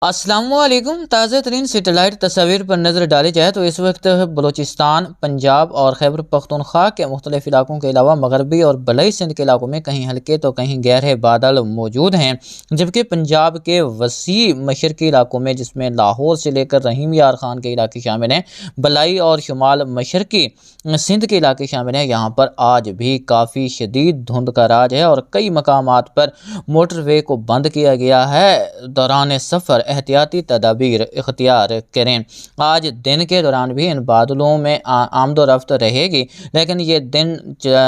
अस्सलामुअलैकुम। ताज़ा तरीन सेटेलाइट तस्वीर पर नज़र डाली जाए तो इस वक्त बलूचिस्तान, पंजाब और खैबर पख्तूनख्वा के मुख्तलिफ इलाकों के अलावा मगरबी और बलई सिंध के इलाकों में कहीं हल्के तो कहीं गहरे बादल मौजूद हैं, जबकि पंजाब के वसी मशरकी इलाकों में, जिसमें लाहौर से लेकर रहीम यार खान के इलाके शामिल हैं, बलाई और शुमाल मशरकी सिंध के इलाके शामिल हैं, यहाँ पर आज भी काफ़ी शदीद धुंध का राज है और कई मकामात पर मोटरवे को बंद किया गया है। दौरान सफ़र एहतियाती तदाबीर इख्तियार करें। आज दिन के दौरान भी इन बादलों में आमदोरफ्त रहेगी, लेकिन ये दिन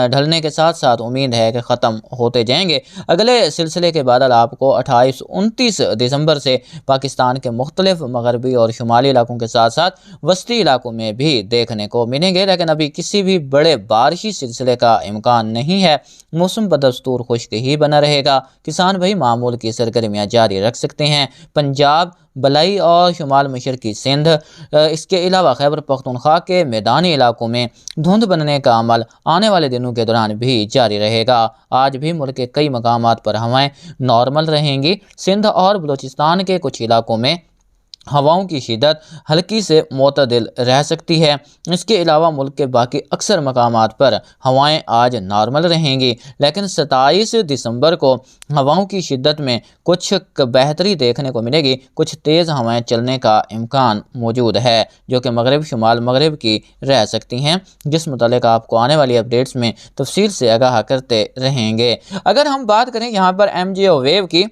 ढलने के साथ साथ उम्मीद है कि ख़त्म होते जाएंगे। अगले सिलसिले के बादल आपको 28-29 दिसंबर से पाकिस्तान के मुख्तलिफ मगरबी और शुमाली इलाकों के साथ साथ वस्ती इलाकों में भी देखने को मिलेंगे, लेकिन अभी किसी भी बड़े बारिशी सिलसिले का इम्कान नहीं है। मौसम बदस्तूर खुश्क ही बना रहेगा। किसान भाई मामूल की सरगर्मियाँ जारी रख सकते हैं। पंजाब, बलाई और शुमाल मशरकी सिंध, इसके अलावा खैबर पख्तूनख्वा के मैदानी इलाकों में धुंध बनने का अमल आने वाले दिनों के दौरान भी जारी रहेगा। आज भी मुल्क के कई मकामात पर हवाएं नॉर्मल रहेंगी। सिंध और बलूचिस्तान के कुछ इलाकों में हवाओं की शिदत हल्की से मोतदिल रह सकती है। इसके अलावा मुल्क के बाकी अक्सर मकामात पर हवाएं आज नॉर्मल रहेंगी, लेकिन 27 दिसंबर को हवाओं की शिदत में कुछ बेहतरी देखने को मिलेगी। कुछ तेज़ हवाएं चलने का इम्कान मौजूद है, जो कि मगरब शुमाल मगरब की रह सकती हैं, जिस मुतालिक आपको आने वाली अपडेट्स में तफसील से आगाह करते रहेंगे। अगर हम बात करें यहाँ पर MJO वेव की,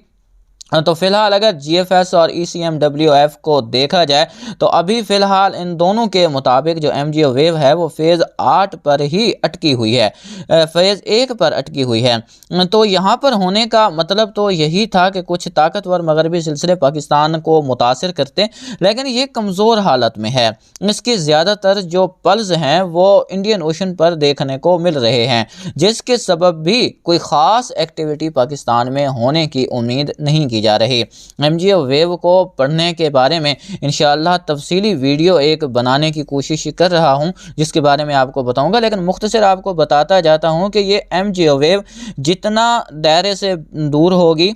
तो फिलहाल अगर GFS और ECMWF को देखा जाए तो अभी फ़िलहाल इन दोनों के मुताबिक जो MJO वेव है वो फ़ेज़ 8 पर ही अटकी हुई है, फ़ेज़ 1 पर अटकी हुई है। तो यहाँ पर होने का मतलब तो यही था कि कुछ ताकतवर मगरबी सिलसिले पाकिस्तान को मुतासिर करते, लेकिन ये कमज़ोर हालत में है। इसकी ज़्यादातर जो पल्स हैं वो इंडियन ओशन पर देखने को मिल रहे हैं, जिसके सबब भी कोई ख़ास एक्टिविटी पाकिस्तान में होने की उम्मीद नहीं की जा रही। MJO वेव को पढ़ने के बारे में इंशाअल्लाह तफसीली वीडियो एक बनाने की कोशिश कर रहा हूं, जिसके बारे में आपको बताऊंगा, लेकिन मुख्तसर आपको बताता जाता हूं कि ये MJO वेव जितना दायरे से दूर होगी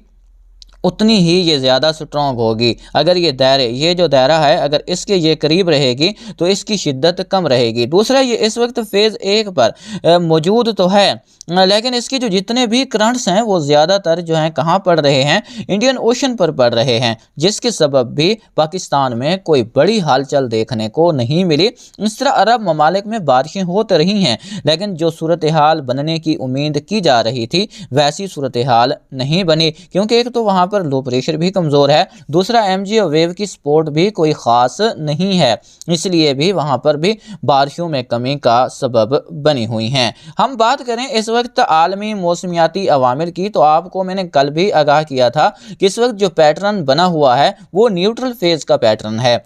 उतनी ही ये ज़्यादा स्ट्रॉन्ग होगी। अगर ये जो दायरा है अगर इसके ये करीब रहेगी तो इसकी शिद्दत कम रहेगी। दूसरा, ये इस वक्त फ़ेज़ 1 पर मौजूद तो है, लेकिन इसके जो जितने भी करंट्स हैं वो ज़्यादातर जो हैं कहाँ पड़ रहे हैं, इंडियन ओशन पर पड़ रहे हैं, जिसके सबब भी पाकिस्तान में कोई बड़ी हलचल देखने को नहीं मिली। इस तरह अरब ममालिक में बारिशें होती रही हैं, लेकिन जो सूरत हाल बनने की उम्मीद की जा रही थी वैसी सूरत हाल नहीं बनी, क्योंकि एक तो वहाँ पर लो प्रेशर भी कमज़ोर है, दूसरा MJO वेव की सपोर्ट भी कोई ख़ास नहीं है, इसलिए भी वहाँ पर भी बारिशों में कमी का सबब बनी हुई हैं। हम बात करें इस वक्त आलमी मौसमियाती अवामिल की, तो आपको मैंने कल भी आगाह किया था कि इस वक्त जो पैटर्न बना हुआ है वो न्यूट्रल फेज़ का पैटर्न है।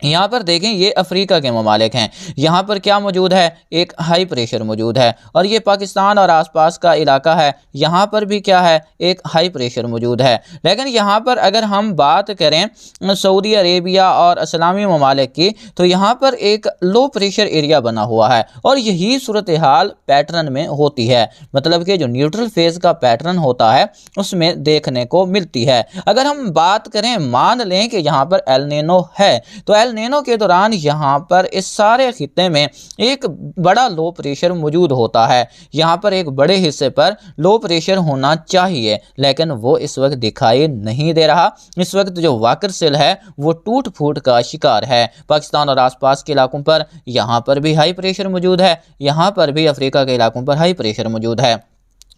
यहाँ पर देखें, ये अफ्रीका के ममालिक हैं। यहाँ पर क्या मौजूद है, एक हाई प्रेशर मौजूद है, और ये पाकिस्तान और आसपास का इलाका है, यहाँ पर भी क्या है, एक हाई प्रेशर मौजूद है। लेकिन यहाँ पर अगर हम बात करें सऊदी अरेबिया और इस्लामी ममालिक की, तो यहाँ पर एक लो प्रेशर एरिया बना हुआ है, और यही सूरत हाल पैटर्न में होती है, मतलब कि जो न्यूट्रल फेज़ का पैटर्न होता है उसमें देखने को मिलती है। अगर हम बात करें, मान लें कि यहाँ पर एल नीनो है, तो एल नीनो के दौरान यहाँ पर इस सारे खित्ते में एक बड़ा लो प्रेशर मौजूद होता है। यहाँ पर एक बड़े हिस्से पर लो प्रेशर होना चाहिए, लेकिन वो इस वक्त दिखाई नहीं दे रहा। इस वक्त जो वाकर सेल है वो टूट फूट का शिकार है। पाकिस्तान और आसपास के इलाकों पर यहाँ पर भी हाई प्रेशर मौजूद है, यहाँ पर भी अफ्रीका के इलाकों पर हाई प्रेशर मौजूद है।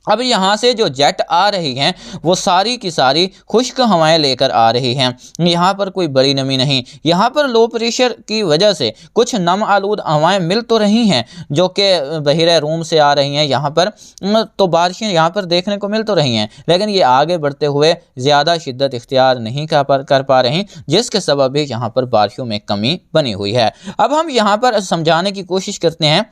अब यहाँ से जो जेट आ रही हैं वो सारी की सारी खुश्क हवाएं लेकर आ रही हैं। यहाँ पर कोई बड़ी नमी नहीं, यहाँ पर लो प्रेशर की वजह से कुछ नम आलूद हवाएं मिल तो रही हैं जो कि बहिरे रूम से आ रही हैं यहाँ पर, तो बारिशें यहाँ पर देखने को मिल तो रही हैं, लेकिन ये आगे बढ़ते हुए ज़्यादा शिद्दत इख्तियार नहीं कर पा रही, जिसके सबब भी यहाँ पर बारिशों में कमी बनी हुई है। अब हम यहाँ पर समझाने की कोशिश करते हैं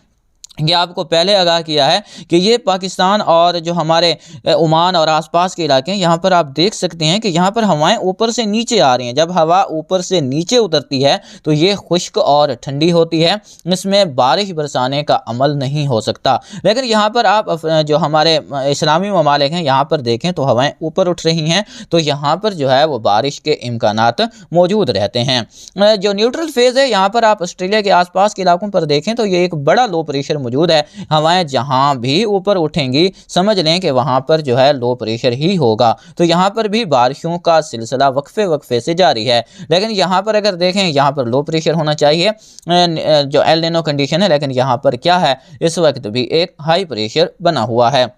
ये आपको पहले आगाह किया है कि ये पाकिस्तान और जो हमारे ओमान और आसपास के इलाके हैं, यहाँ पर आप देख सकते हैं कि यहाँ पर हवाएं ऊपर से नीचे आ रही हैं। जब हवा ऊपर से नीचे उतरती है तो ये खुश्क और ठंडी होती है, इसमें बारिश बरसाने का अमल नहीं हो सकता। लेकिन यहाँ पर आप जो हमारे इस्लामी ममालिक हैं, यहाँ पर देखें तो हवाएँ ऊपर उठ रही हैं, तो यहाँ पर जो है वो बारिश के इम्कानात मौजूद रहते हैं। जो न्यूट्रल फेज़ है, यहाँ पर आप ऑस्ट्रेलिया के आसपास के इलाकों पर देखें तो ये एक बड़ा लो प्रेशर मौजूद है। हवाएं जहां भी ऊपर उठेंगी समझ लें कि वहां पर जो है लो प्रेशर ही होगा। तो यहां पर भी बारिशों का सिलसिला वक्फे वक्फे से जारी है। लेकिन यहां पर अगर देखें, यहां पर लो प्रेशर होना चाहिए जो एल नीनो कंडीशन है, लेकिन यहां पर क्या है, इस वक्त भी एक हाई प्रेशर बना हुआ है।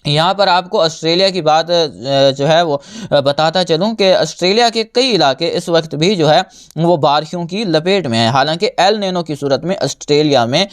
यहाँ पर आपको ऑस्ट्रेलिया की बात जो है वो बताता चलूँ कि ऑस्ट्रेलिया के कई इलाके इस वक्त भी जो है वो बारिशों की लपेट में है। हालांकि एल नीनो की सूरत में ऑस्ट्रेलिया में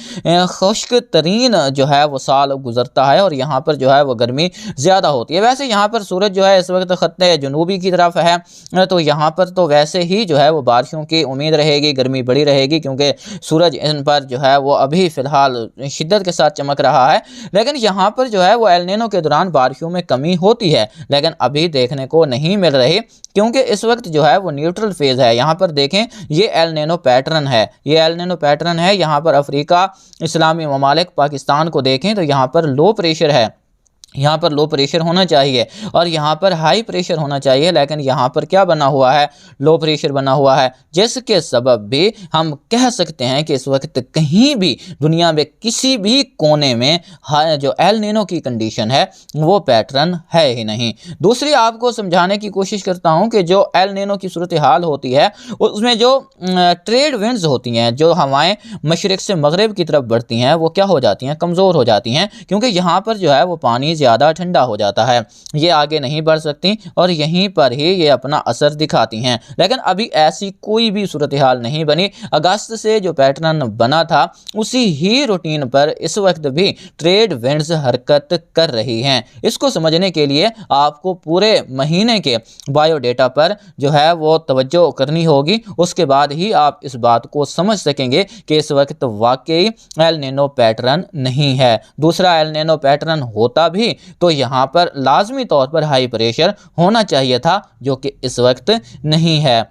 खुश्क तरीन जो है वो साल गुजरता है और यहाँ पर जो है वो गर्मी ज़्यादा होती है। वैसे यहाँ पर सूरज जो है इस वक्त ख़त्ते जनूबी की तरफ है, तो यहाँ पर तो वैसे ही जो है वो बारिशों की उम्मीद रहेगी, गर्मी बड़ी रहेगी, क्योंकि सूरज इन पर जो है वो अभी फ़िलहाल शिद्दत के साथ चमक रहा है। लेकिन यहाँ पर जो है वो एल नीनो के दौरान बारिशों में कमी होती है, लेकिन अभी देखने को नहीं मिल रही, क्योंकि इस वक्त जो है वो न्यूट्रल फेज है। यहाँ पर देखें, ये एल नीनो पैटर्न है, ये एल नीनो पैटर्न है। यहाँ पर अफ्रीका, इस्लामी ममालिक, पाकिस्तान को देखें तो यहाँ पर लो प्रेशर है, यहाँ पर लो प्रेशर होना चाहिए और यहाँ पर हाई प्रेशर होना चाहिए, लेकिन यहाँ पर क्या बना हुआ है, लो प्रेशर बना हुआ है, जिसके सबब भी हम कह सकते हैं कि इस वक्त कहीं भी दुनिया में किसी भी कोने में जो एल नीनो की कंडीशन है वो पैटर्न है ही नहीं। दूसरी आपको समझाने की कोशिश करता हूँ कि जो एल नीनो की सूरत हाल होती है उसमें जो ट्रेड विंड्स होती हैं, जो हवाएं मशरिक से मगरिब की तरफ बढ़ती हैं, वो क्या हो जाती हैं, कमज़ोर हो जाती हैं, क्योंकि यहाँ पर जो है वो पानी ज़्यादा ठंडा हो जाता है, ये आगे नहीं बढ़ सकती और यहीं पर ही ये अपना असर दिखाती हैं। लेकिन अभी ऐसी कोई भी सूरत हाल नहीं बनी। अगस्त से जो पैटर्न बना था उसी ही रूटीन पर इस वक्त भी ट्रेड विंड्स हरकत कर रही हैं। इसको समझने के लिए आपको पूरे महीने के बायोडेटा पर जो है वो तवज्जो करनी होगी, उसके बाद ही आप इस बात को समझ सकेंगे कि इस वक्त वाकई एल नीनो पैटर्न नहीं है। दूसरा, एल नीनो पैटर्न होता भी तो यहाँ पर लाजमी तौर पर हाई प्रेशर होना चाहिए था, जो कि इस वक्त नहीं है।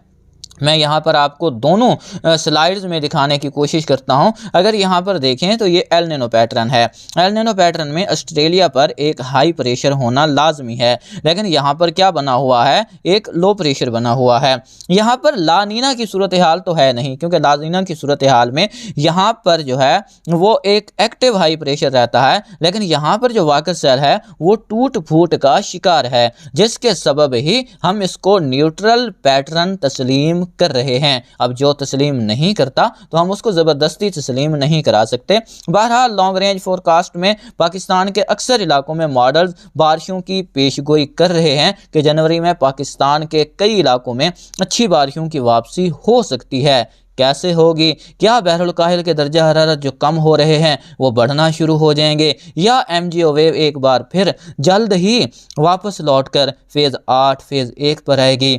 मैं यहाँ पर आपको दोनों स्लाइड्स में दिखाने की कोशिश करता हूँ। अगर यहाँ पर देखें तो ये एल नीनो पैटर्न है। एल नीनो पैटर्न में ऑस्ट्रेलिया पर एक हाई प्रेशर होना लाजमी है, लेकिन यहाँ पर क्या बना हुआ है, एक लो प्रेशर बना हुआ है। यहाँ पर ला नीना की सूरत हाल तो है नहीं, क्योंकि ला नीना की सूरत हाल में यहाँ पर जो है वो एक एक्टिव हाई प्रेशर रहता है, लेकिन यहाँ पर जो वाकर सेल है वो टूट फूट का शिकार है, जिसके सबब ही हम इसको न्यूट्रल पैटर्न तस्लीम कर रहे हैं। अब जो तस्लीम नहीं करता तो हम उसको ज़बरदस्ती तस्लीम नहीं करा सकते। बहरहाल लॉन्ग रेंज फोरकास्ट में पाकिस्तान के अक्सर इलाकों में मॉडल्स बारिशों की पेशगोई कर रहे हैं कि जनवरी में पाकिस्तान के कई इलाकों में अच्छी बारिशों की वापसी हो सकती है। कैसे होगी? क्या बहरुल काहिल के दर्जा हरारत जो कम हो रहे हैं वो बढ़ना शुरू हो जाएंगे, या एमजीओ वेव एक बार फिर जल्द ही वापस लौटकर फेज़ 8 फेज़ 1 पर आएगी?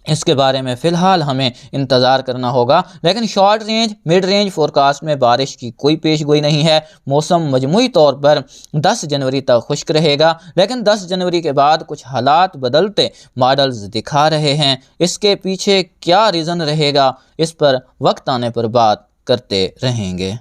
इसके बारे में फ़िलहाल हमें इंतज़ार करना होगा। लेकिन short range mid range forecast में बारिश की कोई पेशगोई नहीं है। मौसम मजमूई तौर पर 10 जनवरी तक खुश्क रहेगा, लेकिन 10 जनवरी के बाद कुछ हालात बदलते मॉडल्स दिखा रहे हैं। इसके पीछे क्या रीज़न रहेगा, इस पर वक्त आने पर बात करते रहेंगे।